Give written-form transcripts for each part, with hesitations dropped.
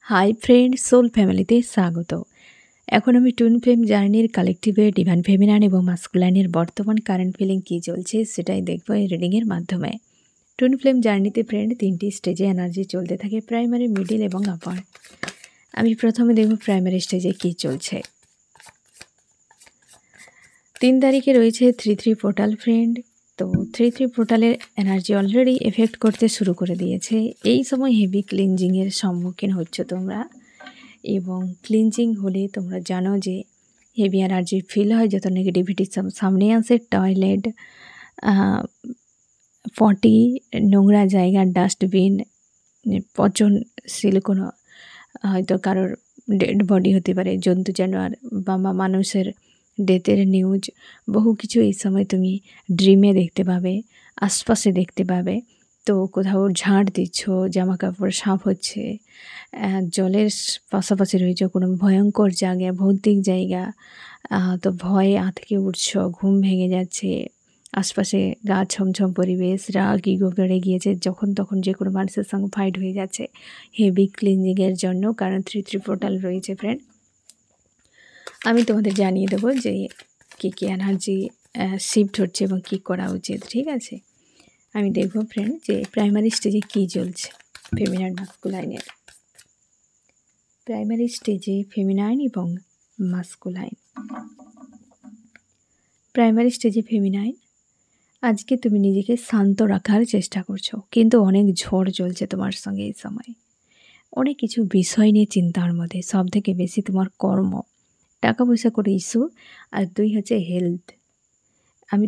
Hi friend, soul ফ্যামিলিতে স্বাগত। এখন আমি টুইন ফ্লেম জার্নির কালেকটিভে ডিভাইন ফেমিনাইন এবং মাস্কুলাইনের বর্তমান কারেন্ট ফিলিং কী চলছে সেটাই দেখবো এই রিডিংয়ের মাধ্যমে। টুইন ফ্লেম জার্নিতে ফ্রেন্ড 3টি স্টেজে এনার্জি চলতে থাকে, প্রাইমারি, মিডিল এবং আপার। আমি প্রথমে দেখব প্রাইমারি স্টেজে কী চলছে। 3 তারিখে রয়েছে 3-3 পোর্টাল ফ্রেন্ড। তো 3-3 পোর্টালের এনার্জি অলরেডি এফেক্ট করতে শুরু করে দিয়েছে। এই সময় হেভি ক্লিনজিংয়ের সম্মুখীন হচ্ছ তোমরা, এবং ক্লিনজিং হলে তোমরা জানো যে হেভি এনার্জি ফিল হয়, যত নেগেটিভিটি সামনে আসে। টয়লেট, পটি, নোংরা জায়গা, ডাস্টবিন, পচন সিলিকোন, হয়তো কারোর ডেড বডি হতে পারে, জন্তু জানোয়ার বা মানুষের ডেথের নিউজ, বহু কিছু এই সময় তুমি ড্রিমে দেখতে পাবে, আশপাশে দেখতে পাবে। তো কোথাও ঝাঁট দিচ্ছ, জামা কাপড় সাফ হচ্ছে, জলের পাশাপাশি রয়েছে কোনো ভয়ঙ্কর জায়গা, ভৌতিক জায়গা, তো ভয়ে আঁতকে উঠছ, ঘুম ভেঙে যাচ্ছে, আশপাশে গা ছমছম পরিবেশ, রাগ ইগো বেড়ে গিয়েছে, যখন তখন যে কোনো মানুষের সঙ্গে ফাইট হয়ে যাচ্ছে হেভি ক্লিনজিংয়ের জন্য, কারণ 3-3 পোর্টাল রয়েছে ফ্রেন্ড। আমি তোমাদের জানিয়ে দেবো যে কী কী এনার্জি শিফট হচ্ছে এবং কী করা উচিত, ঠিক আছে? আমি দেখব ফ্রেন্ড যে প্রাইমারি স্টেজে কী চলছে ফেমিনাইন মাস্কুলাইনের। প্রাইমারি স্টেজে ফেমিনাইন এবং মাস্কুলাইন। প্রাইমারি স্টেজে ফেমিনাইন, আজকে তুমি নিজেকে শান্ত রাখার চেষ্টা করছো, কিন্তু অনেক ঝড় চলছে তোমার সঙ্গে এই সময়। অনেক কিছু বিষয় নিয়ে চিন্তার মধ্যে, সব থেকে বেশি তোমার কর্ম, টাকা পয়সা করে ইস্যু, আর 2 হচ্ছে হেলথ। আমি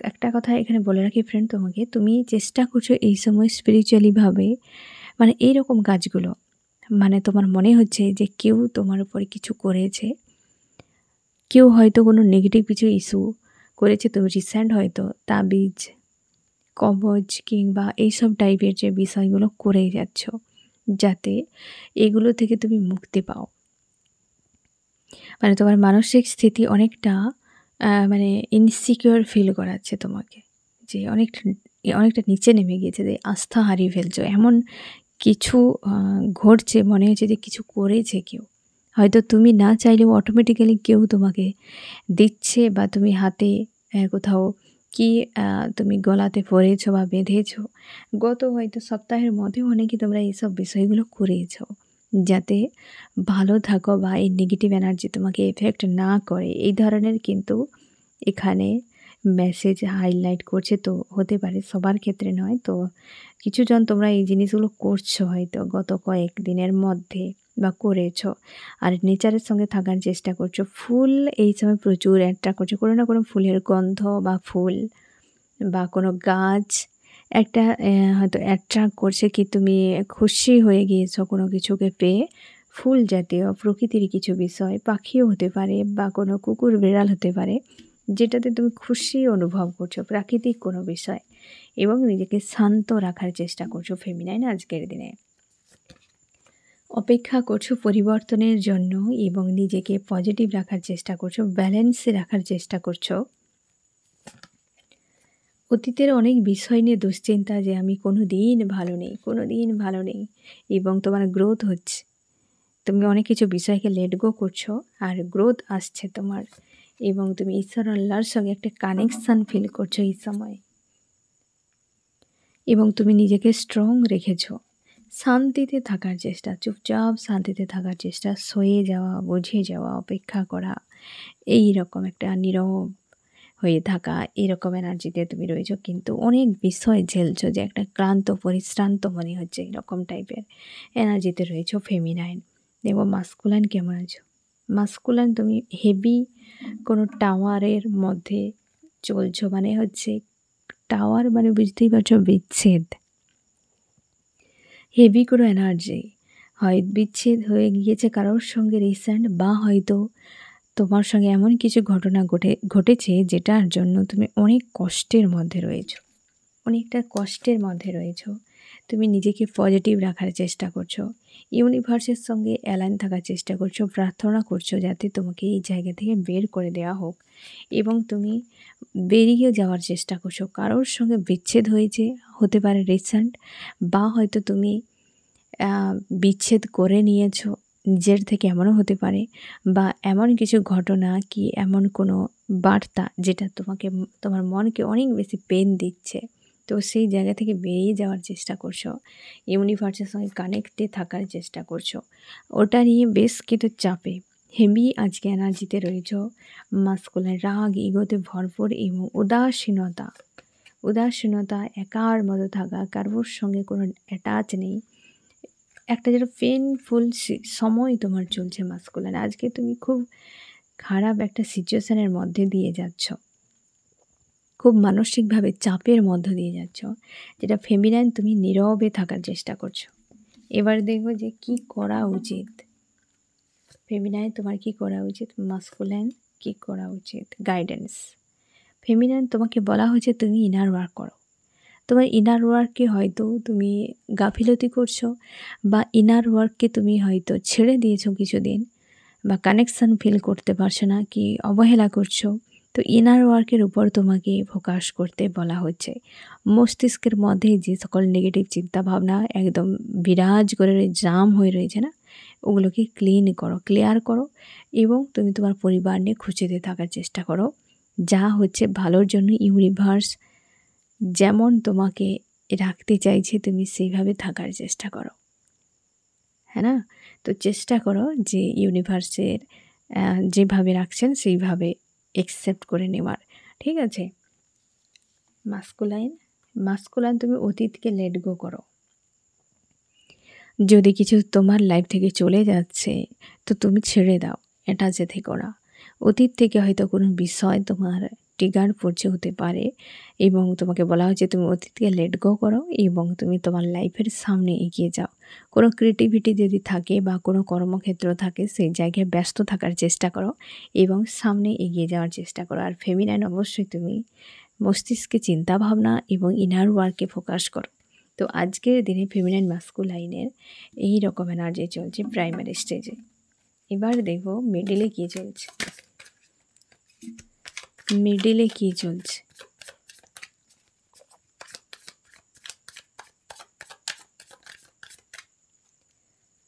একটা কথা এখানে বলে রাখি ফ্রেন্ড তোমাকে, তুমি চেষ্টা করছো এই সময় স্পিরিচুয়ালিভাবে, মানে এইরকম কাজগুলো, মানে তোমার মনে হচ্ছে যে কেউ তোমার উপরে কিছু করেছে, কেউ হয়তো কোনো নেগেটিভ কিছু ইস্যু করেছে, তুমি রিসেন্ট হয়তো তাবিজ, কবজ কিংবা এইসব টাইপের যে বিষয়গুলো করে যাচ্ছ, যাতে এগুলো থেকে তুমি মুক্তি পাও। মানে তোমার মানসিক স্থিতি অনেকটা মানে ইনসিকিউর ফিল করাচ্ছে তোমাকে, যে অনেকটা নিচে নেমে গিয়েছে, যে আস্থা হারিয়ে ফেলছো, এমন কিছু ঘটছে, মনে হচ্ছে যে কিছু করেছে কেউ, হয়তো তুমি না চাইলেও অটোমেটিক্যালি কেউ তোমাকে দিচ্ছে, বা তুমি হাতে কোথাও কি তুমি গলাতে পরেছো বা বেঁধেছো, গত হয়তো সপ্তাহের মধ্যে অনেকে তোমরা এইসব বিষয়গুলো করেছো, যাতে ভালো থাকো বা এই নেগেটিভ এনার্জি তোমাকে এফেক্ট না করে, এই ধরনের কিন্তু এখানে মেসেজ হাইলাইট করছে। তো হতে পারে সবার ক্ষেত্রে নয়, তো কিছুজন তোমরা এই জিনিসগুলো করছো হয়তো গত কয়েক দিনের মধ্যে বা করেছো, আর নেচারের সঙ্গে থাকার চেষ্টা করছো। ফুল এই সময় প্রচুর অ্যাট্রাক্ট করছে, কোনো না কোনো ফুলের গন্ধ বা ফুল বা কোনো গাছ একটা হয়তো অ্যাট্রাক্ট করছে, কি তুমি খুশি হয়ে গিয়েছো কোনো কিছুকে পেয়ে। ফুল জাতীয় প্রকৃতির কিছু বিষয়, পাখিও হতে পারে বা কোনো কুকুর বিড়াল হতে পারে, যেটাতে তুমি খুশি অনুভব করছো, প্রাকৃতিক কোনো বিষয়, এবং নিজেকে শান্ত রাখার চেষ্টা করছো ফেমিনাইন আজকের দিনে। অপেক্ষা করছো পরিবর্তনের জন্য এবং নিজেকে পজিটিভ রাখার চেষ্টা করছো, ব্যালেন্সে রাখার চেষ্টা করছো। অতীতের অনেক বিষয় নিয়ে দুশ্চিন্তা, যে আমি কোনো দিন ভালো নেই, এবং তোমার গ্রোথ হচ্ছে, তুমি অনেক কিছু বিষয়কে লেট গো করছো আর গ্রোথ আসছে তোমার, এবং তুমি ঈশ্বর আল্লাহর সঙ্গে একটা কানেকশান ফিল করছো এই সময়, এবং তুমি নিজেকে স্ট্রং রেখেছো। শান্তিতে থাকার চেষ্টা, চুপচাপ শান্তিতে থাকার চেষ্টা, সয়ে যাওয়া, বুঝে যাওয়া, অপেক্ষা করা, এই রকম একটা নীরব হয়ে থাকা, এরকম এনার্জিতে তুমি রয়েছো, কিন্তু অনেক বিষয় ঝেলছো, যে একটা ক্লান্ত পরিশ্রান্ত মনে হচ্ছে, এরকম টাইপের এনার্জিতে রয়েছো ফেমিনাইন। এবং মাস্কুলাইন কেমন আছো? মাস্কুলাইন, তুমি হেভি কোনো টাওয়ারের মধ্যে চলছো, মানে হচ্ছে টাওয়ার, মানে বুঝতেই পারছো বিচ্ছেদ, হেভি কোনো এনার্জি, হয় বিচ্ছেদ হয়ে গিয়েছে কারোর সঙ্গে রিসেন্ট, বা হয়তো তোমার সঙ্গে এমন কিছু ঘটনা ঘটেছে যেটার জন্য তুমি অনেক কষ্টের মধ্যে রয়েছো, অনেকটা কষ্টের মধ্যে রয়েছো। তুমি নিজেকে পজিটিভ রাখার চেষ্টা করছো, ইউনিভার্সের সঙ্গে অ্যালাইন থাকার চেষ্টা করছো, প্রার্থনা করছো যাতে তোমাকে এই জায়গা থেকে বের করে দেওয়া হোক, এবং তুমি বেরিয়ে যাওয়ার চেষ্টা করছো। কারোর সঙ্গে বিচ্ছেদ হতে পারে রিসেন্ট, বা হয়তো তুমি বিচ্ছেদ করে নিয়েছো নিজের থেকে, এমনও হতে পারে, বা এমন কিছু ঘটনা কি এমন কোনো বার্তা যেটা তোমার মনকে অনেক বেশি পেন দিচ্ছে। তো সেই জায়গা থেকে বেরিয়ে যাওয়ার চেষ্টা করছো, ইউনিভার্সের সঙ্গে কানেক্টে থাকার চেষ্টা করছো। ওটা নিয়ে বেশ কিছু চাপে হেভি আজকে এনার্জিতে রয়েছ। মাস্কুলাইন রাগ, ইগোতে ভরপুর এবং উদাসীনতা, একার মতো থাকা, কারোর সঙ্গে কোনো অ্যাটাচ নেই। একটা যেটা পেনফুল সময় তোমার চলছে মাস্কুলাইন। আজকে তুমি খুব খারাপ একটা সিচুয়েশানের মধ্যে দিয়ে যাচ্ছ, খুব মানসিকভাবে চাপের মধ্য দিয়ে যাচ্ছ, যেটা ফেমিনাইন তুমি নীরবে থাকার চেষ্টা করছো। এবার দেখবো যে কি করা উচিত। ফেমিনাইন তোমার কি করা উচিত, মাস্কুলাইন কি করা উচিত। গাইডেন্স। ফেমিনাইন তোমাকে বলা হয়েছে তুমি ইনার ওয়ার্ক করো। তোমার ইনার ওয়ার্ককে হয়তো তুমি গাফিলতি করছো, বা ইনার ওয়ার্ককে তুমি হয়তো ছেড়ে দিয়েছো কিছুদিন, বা কানেকশান ফিল করতে পারছো না, কি অবহেলা করছো। তো ইনার ওয়ার্কের উপর তোমাকে ফোকাস করতে বলা হচ্ছে। মস্তিষ্কের মধ্যে যে সকল নেগেটিভ চিন্তাভাবনা একদম বিরাজ করে জাম হয়ে রয়েছে না, ওগুলোকে ক্লিয়ার করো, এবং তুমি তোমার পরিবার নিয়ে খুশিতে থাকার চেষ্টা করো। যা হচ্ছে ভালোর জন্য, ইউনিভার্স যেমন তোমাকে রাখতে চাইছে তুমি সেইভাবে থাকার চেষ্টা করো, হ্যাঁ না? তো চেষ্টা করো যে ইউনিভার্সের যেভাবে রাখছেন সেইভাবে অ্যাকসেপ্ট করে নেওয়ার, ঠিক আছে? মাস্কুলাইন তুমি অতীতকে লেট গো করো। যদি কিছু তোমার লাইফ থেকে চলে যাচ্ছে তো তুমি ছেড়ে দাও, এটা যেতে করা। অতীত থেকে হয়তো কোনো বিষয় তোমার ট্রিগার পড়ছে হতে পারে, এবং তোমাকে বলা হচ্ছে তুমি অতীতকে লেট গো করো এবং তুমি তোমার লাইফের সামনে এগিয়ে যাও। কোনো ক্রিয়েটিভিটি যদি থাকে বা কোনো কর্মক্ষেত্র থাকে, সেই জায়গায় ব্যস্ত থাকার চেষ্টা করো এবং সামনে এগিয়ে যাওয়ার চেষ্টা করো। আর ফেমিনাইন অবশ্যই তুমি মস্তিষ্কে চিন্তাভাবনা এবং ইনার ওয়ার্কে ফোকাস করো। তো আজকের দিনে ফেমিনাইন মাস্কুলাইনের এই রকম এনার্জি চলছে প্রাইমারি স্টেজে। এবার দেখো মিডিলে কী চলছে।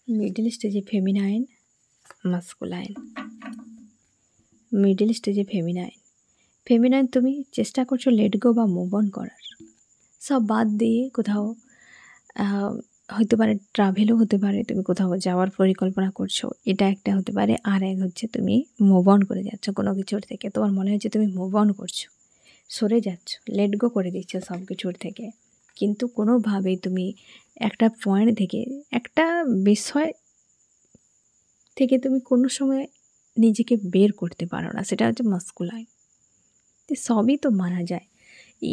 মিডিল স্টেজে ফেমিনাইন মাস্কুলাইন। মিডিল স্টেজে ফেমিনাইন তুমি চেষ্টা করছো লেট গো বা মুভ অন করার, সব বাদ দিয়ে কোথাও হতে পারে, ট্রাভেলও হতে পারে, তুমি কোথাও যাওয়ার পরিকল্পনা করছো, এটা একটা হতে পারে। আর এক হচ্ছে তুমি মুভ অন করে যাচ্ছ কোনো কিছুর থেকে, তোমার মনে হচ্ছে তুমি মুভ অন করছো, সরে যাচ্ছ, লেট গো করে দিচ্ছ সব কিছুর থেকে। কিন্তু কোনোভাবেই তুমি একটা পয়েন্ট থেকে, একটা বিষয় থেকে তুমি কোনো সময় নিজেকে বের করতে পারো না, সেটা হচ্ছে মাস্কুলাইন। সবই তো মানা যায়,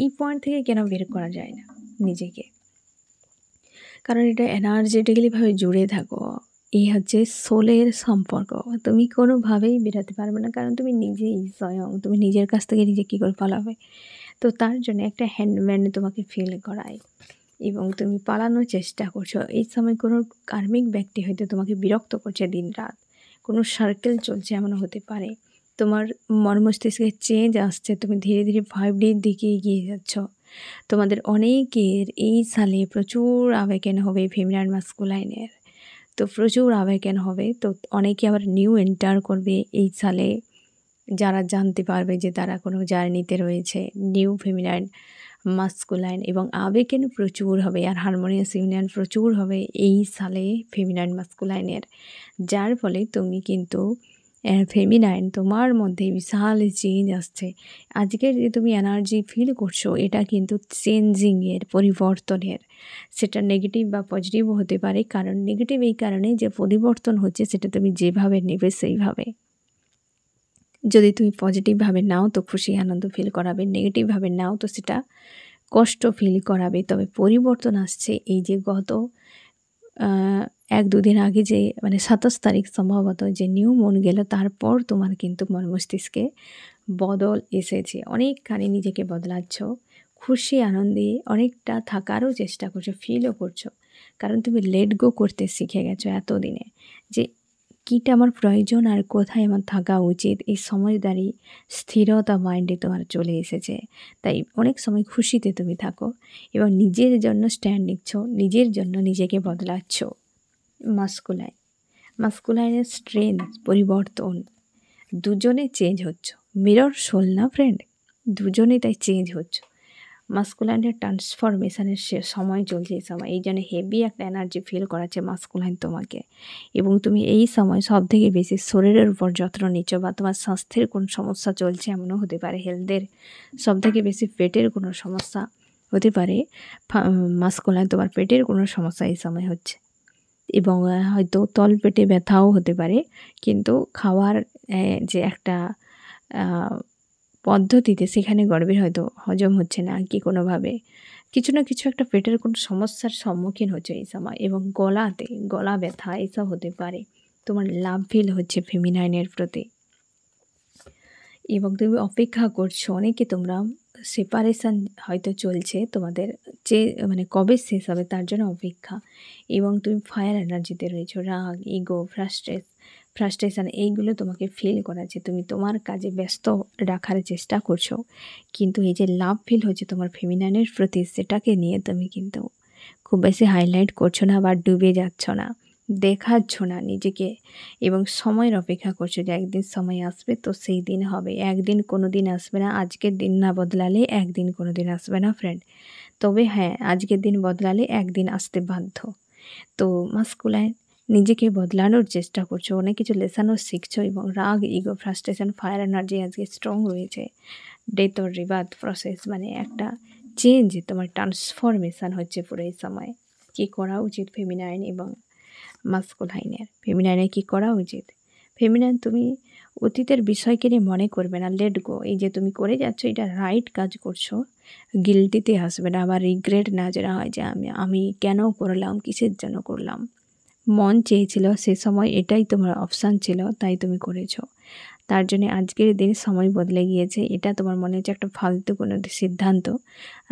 এই পয়েন্ট থেকে কেন বের করা যায় না নিজেকে? কারণ এটা এনার্জেটিক্যালিভাবে জুড়ে থাকো, এই হচ্ছে সোলের সম্পর্ক। তুমি কোনোভাবেই বেরোতে পারবে না, কারণ তুমি নিজেই স্বয়ং, তুমি নিজের কাছ থেকে নিজে কী করে পালাবে? তো তার জন্য একটা হ্যান্ডম্যান তোমাকে ফিল করায় এবং তুমি পালানোর চেষ্টা করছো। এই সময় কোনো কার্মিক ব্যক্তি হয়তো তোমাকে বিরক্ত করছে দিন রাত, কোনো সার্কেল চলছে, এমনও হতে পারে। তোমার মস্তিষ্কে চেঞ্জ আসছে, তুমি ধীরে ধীরে 5Dর দিকে এগিয়ে যাচ্ছ। তোমাদের অনেকের এই সালে প্রচুর আবেগেন হবে ফেমিনাইন মাস্কুলাইনের, তো প্রচুর আবেগেন হবে। তো অনেকে আবার নিউ এন্টার করবে এই সালে, যারা জানতে পারবে যে তারা কোনো জার্নিতে রয়েছে, নিউ ফেমিনাইন মাস্কুলাইন, এবং আবেগেন প্রচুর হবে আর হারমোনিয়াস ইউনিয়ন প্রচুর হবে এই সালে ফেমিনাইন মাস্কুলাইনের। যার ফলে তুমি কিন্তু ফেমিনাইন তোমার মধ্যে বিশাল চেঞ্জ আসছে। আজকের যে তুমি এনার্জি ফিল করছো, এটা কিন্তু চেঞ্জিংয়ের, পরিবর্তনের, সেটা নেগেটিভ বা পজিটিভও হতে পারে। কারণ নেগেটিভ এই কারণে যে পরিবর্তন হচ্ছে সেটা তুমি যেভাবে নেবে সেইভাবে। যদি তুমি পজিটিভভাবে নাও তো খুশি আনন্দ ফিল করাবে, নেগেটিভভাবে নাও তো সেটা কষ্ট ফিল করাবে। তবে পরিবর্তন আসছে, এই যে গত 1-2 দিন আগে যে 27 তারিখ সম্ভবত যে নিউ মুন গেল, তারপর তোমার কিন্তু মন মস্তিষ্কে বদল এসেছে। অনেকখানি নিজেকে বদলাচ্ছ, খুশি আনন্দে অনেকটা থাকারও চেষ্টা করছো, ফিলও করছো। কারণ তুমি লেট গো করতে শিখে গেছো এতদিনে, যে কীটা আমার প্রয়োজন আর কোথায় আমার থাকা উচিত, এই সমঝদারি, স্থিরতা মাইন্ডে তোমার চলে এসেছে। তাই অনেক সময় খুশিতে তুমি থাকো এবং নিজের জন্য স্ট্যান্ড নিচ্ছ, নিজের জন্য নিজেকে বদলাচ্ছ। মাস্কুলাইন, মাস্কুলাইনের স্ট্রেংথ পরিবর্তন, দুজনে চেঞ্জ হচ্ছ। মিরর সোল না ফ্রেন্ড, দুজনেই তাই চেঞ্জ হচ্ছ। মাস্কুলাইনের ট্রান্সফরমেশনের সময় চলছে, এই সময় এই জন্য হেভি একটা এনার্জি ফিল করাচ্ছে মাস্কুলাইন তোমাকে। এবং তুমি এই সময় সব থেকে বেশি শরীরের উপর যত্ন নিচ্ছ, বা তোমার স্বাস্থ্যের কোন সমস্যা চলছে এমনও হতে পারে, হেলথের সব থেকে বেশি পেটের কোনো সমস্যা হতে পারে। মাস্কুলাইন তোমার পেটের কোনো সমস্যা এই সময় হচ্ছে, এবং হয়তো তলপেটে ব্যথাও হতে পারে। কিন্তু খাওয়ার যে একটা পদ্ধতিতে সেখানে গর্ভের হয়তো হজম হচ্ছে না কি কোনোভাবে, কিছু না কিছু একটা পেটের কোনো সমস্যার সম্মুখীন হচ্ছে এই সময়। এবং গলাতে গলা ব্যথা এসব হতে পারে। তোমার লাভ ফিল হচ্ছে ফেমিনাইনের প্রতি, এবং তুমি অপেক্ষা করছো। অনেকে তোমরা সেপারেশান হয়তো চলছে তোমাদের, যে মানে কবে শেষ হবে তার জন্য অপেক্ষা। এবং তুমি ফায়ার এনার্জিতে রয়েছো, রাগ, ইগো, ফ্রাস্ট্রেশন এইগুলো তোমাকে ফিল করাচ্ছে। তুমি তোমার কাজে ব্যস্ত রাখার চেষ্টা করছো, কিন্তু এই যে লাভ ফিল হচ্ছে তোমার ফেমিনাইনের প্রতি, সেটাকে নিয়ে তুমি কিন্তু খুব বেশি হাইলাইট করছো না বা ডুবে যাচ্ছ না, দেখাচ্ছ না নিজেকে। এবং সময়ের অপেক্ষা করছো যে একদিন সময় আসবে তো সেই দিন হবে। একদিন কোনো দিন আসবে না, আজকের দিন না বদলালে একদিন কোনো দিন আসবে না ফ্রেন্ড। তবে হ্যাঁ, আজকের দিন বদলালে একদিন আসতে বাধ্য। তো মাস্কুলাইন নিজেকে বদলানোর চেষ্টা করছো, অনেক কিছু লেসানও শিখছো, এবং রাগ, ইগো, ফ্রাস্ট্রেশন, ফায়ার এনার্জি আজকে স্ট্রং রয়েছে। ডেথ অর রিবার্থ প্রসেস মানে একটা চেঞ্জ, তোমার ট্রান্সফরমেশান হচ্ছে পুরো এই সময়। কী করা উচিত ফেমিনাইন এবং মাস্কুলাইনের? ফেমিনাইনের কী করা উচিত? ফেমিনাইন, তুমি অতীতের বিষয়কে নিয়ে মনে করবে না, লেট গো। এই যে তুমি করে যাচ্ছ এটা রাইট কাজ করছো, গিল্টিতে আসবে না, আবার রিগ্রেট না যেটা হয় যে আমি কেন করলাম, কিসের জন্য করলাম। মন চেয়েছিল সে সময়, এটাই তোমার অপশান ছিল, তাই তুমি করেছো। তার জন্যে আজকের দিন সময় বদলে গিয়েছে, এটা তোমার মনে হচ্ছে একটা ফালতু কোনো সিদ্ধান্ত,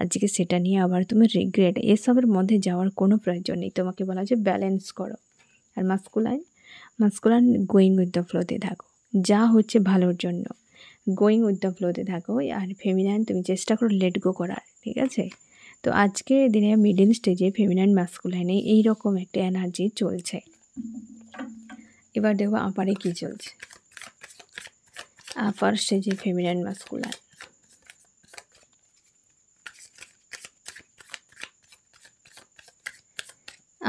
আজকে সেটা নিয়ে আবার তুমি রিগ্রেট, এসবের মধ্যে যাওয়ার কোনো প্রয়োজন নেই। তোমাকে বলা হচ্ছে ব্যালেন্স করো। আর মাস্কুলাইন গোয়িং উইথ দ্য ফ্লোতে থাকো, যা হচ্ছে ভালোর জন্য গোয়িং উইথ দ্য ফ্লোতে থাকো। আর ফেমিনাইন তুমি চেষ্টা করো লেট গো করার, ঠিক আছে? তো আজকের দিনে মিডিল স্টেজে ফেমিনাইন মাস্কুলাইনে এইরকম একটা এনার্জি চলছে। এবার দেখো আপারে কী চলছে। আপার স্টেজে ফেমিনাইন মাস্কুলাইন,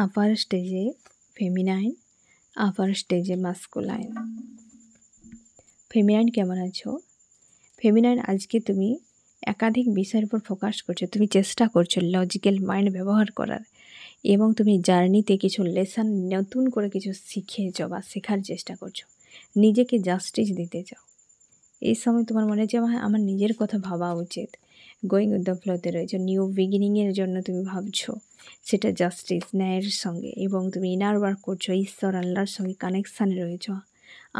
আপার স্টেজে ফেমিনাইন, আপার স্টেজে মাস্কুলাইন। ফেমিনাইন কেমন আছো? ফেমিনাইন আজকে তুমি একাধিক বিষয়ের উপর ফোকাস করছো, তুমি চেষ্টা করছো লজিক্যাল মাইন্ড ব্যবহার করার, এবং তুমি জার্নিতে কিছু লেসন নতুন করে কিছু শিখেছ বা শেখার চেষ্টা করছো, নিজেকে জাস্টিস দিতে চাও। এই সময় তোমার মনে হচ্ছে আমার নিজের কথা ভাবা উচিত। গোয়িং উইথ দ্য ফ্লোতে রয়েছে, নিউ বিগিনিংয়ের জন্য তুমি ভাবছো, সেটা জাস্টিস, ন্যায়ের সঙ্গে। এবং তুমি ইনার ওয়ার্ক করছো, ঈশ্বর আল্লাহর সঙ্গে কানেকশানে রয়েছো,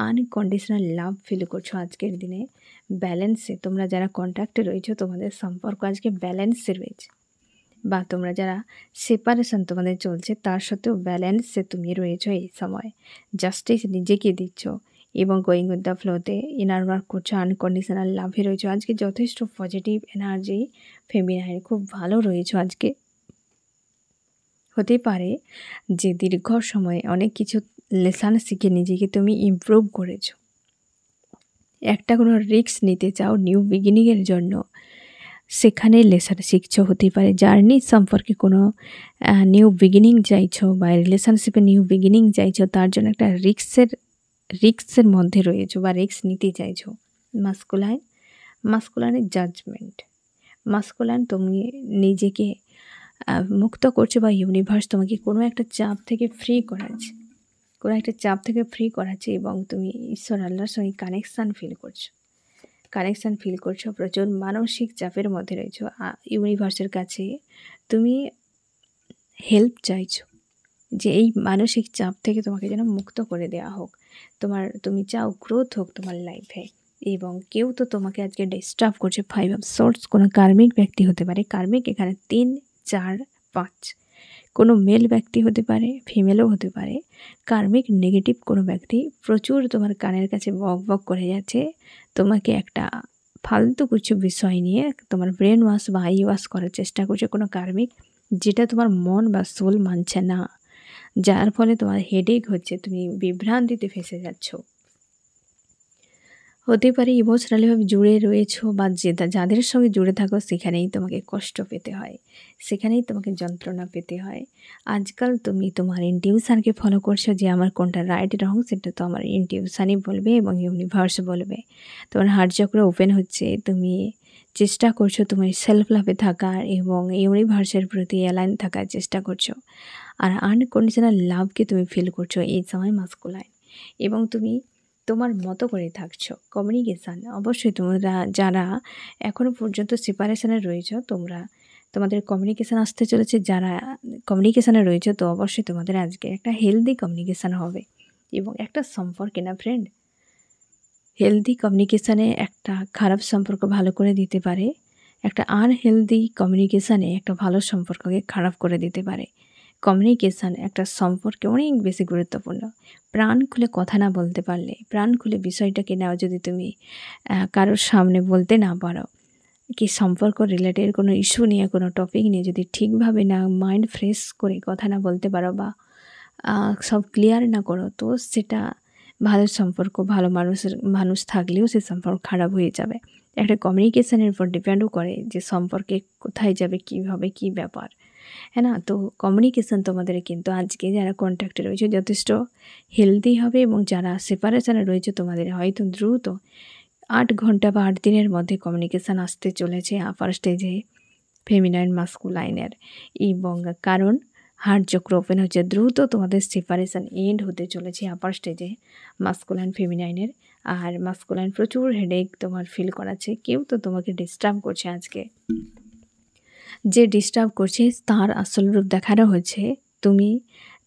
আনকন্ডিশনাল লাভ ফিল করছো আজকের দিনে। ব্যালেন্সে তোমরা যারা কন্ট্যাক্টে রয়েছো, তোমাদের সম্পর্ক আজকে ব্যালেন্সে রয়েছে, বা তোমরা যারা সেপারেশন তোমাদের চলছে তার সত্ত্বেও ব্যালেন্সে তুমি রয়েছো এই সময়, জাস্টিস নিজেকে দিচ্ছ, এবং গোয়িং উইথ দ্য ফ্লোতে ইনার ওয়ার্ক করছো, আনকন্ডিশনাল লাভে রয়েছো। আজকে যথেষ্ট পজিটিভ এনার্জি ফেমিনাইন, খুব ভালো রয়েছো আজকে। হতে পারে যে দীর্ঘ সময়ে অনেক কিছু লেসন শিখে নিজেকে তুমি ইমপ্রুভ করেছো, একটা কোনো রিস্ক নিতে চাও নিউ বিগিনিংয়ের জন্য, সেখানে লেসন শিখছো। হতে পারে জার্নি সম্পর্কে কোনো নিউ বিগিনিং চাইছো, বা রিলেশনশিপে নিউ বিগিনিং চাইছো, তার জন্য একটা রিস্কের মধ্যে রয়েছো বা রিস্ক নিতে চাইছো। মাস্কুলাইনের জাজমেন্ট, মাস্কুলাইন তুমি নিজেকে মুক্ত করছো, বা ইউনিভার্স তোমাকে কোনো একটা চাপ থেকে ফ্রি করাচ্ছে, এবং তুমি ঈশ্বর আল্লাহর সঙ্গে কানেকশান ফিল করছো, প্রচুর মানসিক চাপের মধ্যে রয়েছো। ইউনিভার্সের কাছে তুমি হেল্প চাইছো যে এই মানসিক চাপ থেকে তোমাকে যেন মুক্ত করে দেওয়া হোক। তুমি চাও গ্রোথ হোক তোমার লাইফে, এবং কেউ তো তোমাকে আজকে ডিস্টার্ব করছে। 5 অফ সোর্স কোনো কার্মিক ব্যক্তি হতে পারে। কার্মিক এখানে 3, 4, 5, কোনো মেল ব্যক্তি হতে পারে, ফিমেলও হতে পারে। কার্মিক নেগেটিভ কোনো ব্যক্তি প্রচুর তোমার কানের কাছে বক করে যাচ্ছে, তোমাকে একটা ফালতু কিছু বিষয় নিয়ে তোমার ব্রেন ওয়াশ বা আই ওয়াশ করার চেষ্টা করছে কোনো কার্মিক, যেটা তোমার মন বা সোল মানছে না। যার ফলে তোমার হেডেক হচ্ছে, তুমি বিভ্রান্তিতে ফেঁসে যাচ্ছ। হতে পারে ইমোশনালিভাবে জুড়ে রয়েছো বা যাদের সঙ্গে জুড়ে থাকো সেখানেই তোমাকে কষ্ট পেতে হয়, সেখানেই তোমাকে যন্ত্রণা পেতে হয়। আজকাল তুমি তোমার ইনটিউশনকে ফলো করছো যে আমার কোনটা রাইট রং, সেটা তো আমার ইনটিউশনই বলবে এবং ইউনিভার্স বলবে। তোমার হার্ট চক্র ওপেন হচ্ছে, তুমি চেষ্টা করছো তোমার সেলফ লাভে থাকার এবং ইউনিভার্সের প্রতি অ্যালাইন থাকার চেষ্টা করছো। আর আনকন্ডিশনাল লাভকে তুমি ফিল করছো এই সময় মাস্কুলাইন, এবং তুমি তোমার মতো করে থাকছো। কমিউনিকেশান, অবশ্যই তোমরা যারা এখনও পর্যন্ত সেপারেশনে রয়েছ, তোমাদের কমিউনিকেশান আসতে চলেছে। যারা কমিউনিকেশানে রয়েছে তো অবশ্যই তোমাদের আজকে একটা হেলদি কমিউনিকেশান হবে এবং একটা সম্পর্কে না ফ্রেন্ড, হেলদি কমিউনিকেশানে একটা খারাপ সম্পর্ক ভালো করে দিতে পারে, একটা আনহেলদি কমিউনিকেশানে একটা ভালো সম্পর্ককে খারাপ করে দিতে পারে। কমিউনিকেশান একটা সম্পর্কে অনেক বেশি গুরুত্বপূর্ণ। প্রাণ খুলে কথা না বলতে পারলে, প্রাণ খুলে বিষয়টাকে নাও যদি তুমি কারোর সামনে বলতে না পারো, কি সম্পর্ক রিলেটেড কোনো ইস্যু নিয়ে, কোনো টপিক নিয়ে যদি ঠিকভাবে না মাইন্ড ফ্রেশ করে কথা না বলতে পারো বা সব ক্লিয়ার না করো, তো সেটা ভালো সম্পর্ক, ভালো মানুষ থাকলেও সে সম্পর্ক খারাপ হয়ে যাবে। একটা কমিউনিকেশানের উপর ডিপেন্ডও করে যে সম্পর্কে কোথায় যাবে, কী হবে, কী ব্যাপার, হ্যাঁ না? তো কমিউনিকেশান তোমাদের কিন্তু আজকে যারা কন্ট্যাক্টে রয়েছে যথেষ্ট হেলদি হবে, এবং যারা সেপারেশনে রয়েছে তোমাদের হয়তো দ্রুত 8 ঘন্টা বা 8 দিনের মধ্যে কমিউনিকেশান আসতে চলেছে আপার স্টেজে ফেমিনাইন মাস্কুলাইনের। এবং কারণ হার্ট চক্র ওপেন হচ্ছে, দ্রুত তোমাদের সেপারেশন এন্ড হতে চলেছে আপার স্টেজে মাস্কুলাইন ফেমিনাইনের। আর মাস্কুলাইন প্রচুর হেডেক তোমার ফিল করাচ্ছে, কেউ তো তোমাকে ডিস্টার্ব করছে আজকে। যে ডিস্টার্ব করছে তার আসল রূপ দেখানো হচ্ছে,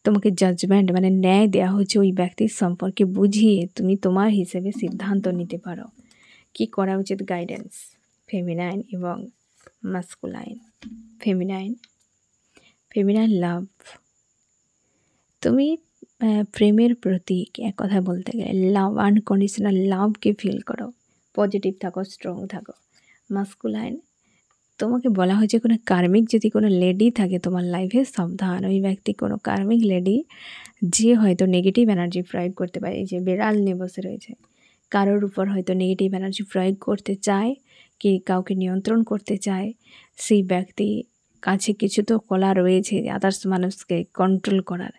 তোমাকে জাজমেন্ট মানে ন্যায় দেওয়া হচ্ছে ওই ব্যক্তির সম্পর্কে, বুঝিয়ে তুমি তোমার হিসেবে সিদ্ধান্ত নিতে পারো কি করা উচিত। গাইডেন্স ফেমিনাইন এবং মাস্কুলাইন। ফেমিনাইন লাভ, তুমি প্রেমের প্রতীক, এক কথা বলতে গেলে লাভ, আনকন্ডিশনাল লাভকে ফিল করো, পজিটিভ থাকো, স্ট্রং থাকো। মাস্কুলাইন, তোমাকে বলা হয়েছে কোনো কার্মিক যদি কোনো লেডি থাকে তোমার লাইফে, সাবধান। ওই ব্যক্তি কোনো কার্মিক লেডি যে হয়তো নেগেটিভ এনার্জি প্রয়োগ করতে পারে। এই যে বিড়াল নিয়ে বসে রয়েছে, কারোর উপর হয়তো নেগেটিভ এনার্জি প্রয়োগ করতে চায়, কি কাউকে নিয়ন্ত্রণ করতে চায়। সেই ব্যক্তি কাছে কিছু তো কলা রয়েছে আদার্স মানুষকে কন্ট্রোল করার,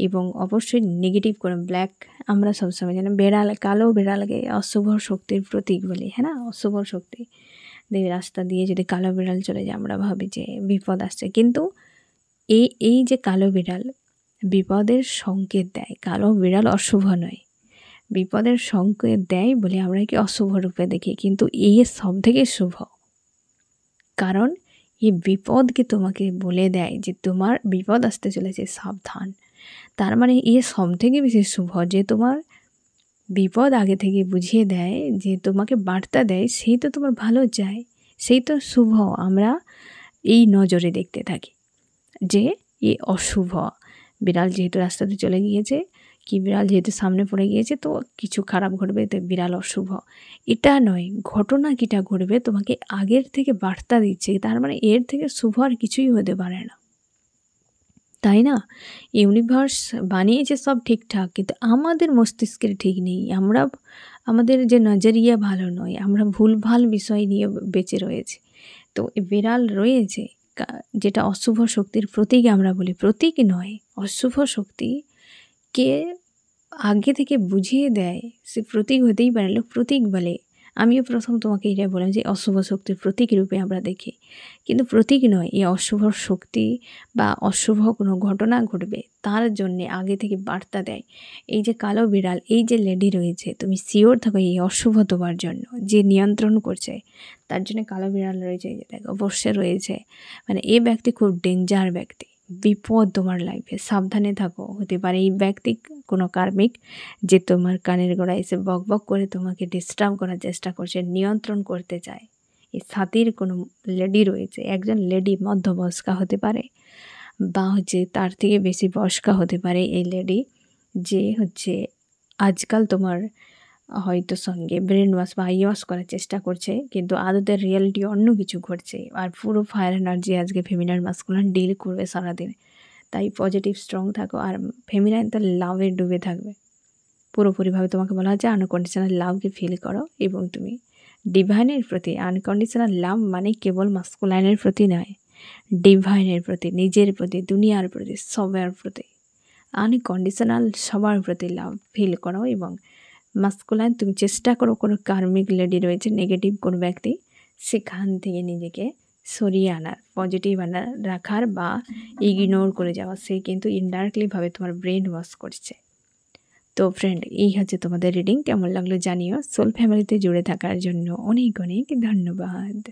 এবং অবশ্যই নেগেটিভ করে ব্ল্যাক, আমরা সবসময় জানি বেড়াল, কালো বেড়ালকে অশুভ শক্তির প্রতীক বলি, হ্যাঁ না? অশুভ শক্তি। রাস্তা দিয়ে যদি কালো বিড়াল চলে যায় আমরা ভাবি যে বিপদ আসছে, কিন্তু এই যে কালো বিড়াল বিপদের সংকেত দেয়, কালো বিড়াল অশুভ নয়, বিপদের সংকেত দেয় বলে আমরা কি অশুভ রূপে দেখি, কিন্তু এই সব থেকে শুভ। কারণ এই বিপদকে তোমাকে বলে দেয় যে তোমার বিপদ আসতে চলেছে, সাবধান। তার মানে এ সব থেকে বেশি শুভ যে তোমার বিপদ আগে থেকে বুঝিয়ে দেয়, যে তোমাকে বার্তা দেয়, সেই তো তোমার ভালো চায়, সেই তো শুভ। আমরা এই নজরে দেখতে থাকি যে এ অশুভ। বিড়াল যেহেতু রাস্তাতে চলে গিয়েছে, কি বিড়াল যেহেতু সামনে পড়ে গিয়েছে, তো কিছু খারাপ ঘটবে, তো বিড়াল অশুভ। এটা নয়, ঘটনা কিটা ঘটবে তোমাকে আগের থেকে বার্তা দিচ্ছে, তার মানে এর থেকে শুভ আর কিছুই হতে পারে না, তাই না? ইউনিভার্স বানিয়েছে সব ঠিকঠাক, কিন্তু আমাদের মস্তিষ্কের ঠিক নেই। আমাদের যে নজরিয়া ভালো নয়, আমরা ভুলভাল বিষয় নিয়ে বেঁচে রয়েছি। তো বিড়াল রয়েছে যেটা অশুভ শক্তির প্রতীক, আমরা বলি প্রতীক নয়, অশুভ শক্তিকে আগে থেকে বুঝিয়ে দেয়। সে প্রতীক হতেই পারে, লোক প্রতীক বলে। আমিও প্রথম তোমাকে এটা বললাম যে অশুভ শক্তির প্রতীক রূপে আমরা দেখি, কিন্তু প্রতীক নয়। এই অশুভ শক্তি বা অশুভ কোনো ঘটনা ঘটবে তার জন্যে আগে থেকে বার্তা দেয়। এই যে কালো বিড়াল, এই যে লেডি রয়েছে, তুমি শিওর থাকো এই অশুভ তোমার জন্য যে নিয়ন্ত্রণ করছে, তার জন্য কালো বিড়াল রয়েছে, এই যে দেখো বসে রয়েছে, মানে এই ব্যক্তি খুব ডেঞ্জার ব্যক্তি, বিপদ তোমার লাইফে, সাবধানে থাকো। হতে পারে এই ব্যক্তি কোনো কার্মিক যে তোমার কানের গোড়ায় এসে বক বক করে তোমাকে ডিস্টার্ব করার চেষ্টা করছে, নিয়ন্ত্রণ করতে চায়। এই সাথীর কোনো লেডি রয়েছে, একজন লেডি মধ্যবয়স্কা হতে পারে বা তার থেকে বেশি বয়স্কা হতে পারে এই লেডি, যে আজকাল তোমার হয়তো সঙ্গে ব্রেন ওয়াশ বা আই ওয়াশ করার চেষ্টা করছে, কিন্তু আদতে রিয়েলিটি অন্য কিছু ঘটছে। আর পুরো ফায়ার এনার্জি আজকে ফেমিনাইন মাস্কুলাইন ডিল করবে সারাদিন। তাই পজিটিভ স্ট্রং থাকো। আর ফেমিনাইন তো লাভে ডুবে থাকবে পুরোপুরিভাবে। তোমাকে বলা হচ্ছে আনকন্ডিশনাল লাভকে ফিল করো এবং তুমি ডিভাইনের প্রতি, আনকন্ডিশনাল লাভ মানে কেবল মাস্কুলাইনের প্রতি নয়, ডিভাইনের প্রতি, নিজের প্রতি, দুনিয়ার প্রতি, সবার প্রতি আনকন্ডিশনাল সবার প্রতি লাভ ফিল করো। এবং মাস্কুলাইন তুমি চেষ্টা করো, কোনো কার্মিক লেডি রয়েছে, নেগেটিভ কোনো ব্যক্তি, সেখান থেকে নিজেকে সরিয়ে আনার, পজিটিভ আনার, রাখার বা ইগনোর করে যাওয়া। সে কিন্তু ইনডাইরেক্টলিভাবে তোমার ব্রেন ওয়াশ করছে। তো ফ্রেন্ড, এই হচ্ছে তোমাদের রিডিং। কেমন লাগলো জানিও। সোল ফ্যামিলিতে জুড়ে থাকার জন্য অনেক অনেক ধন্যবাদ।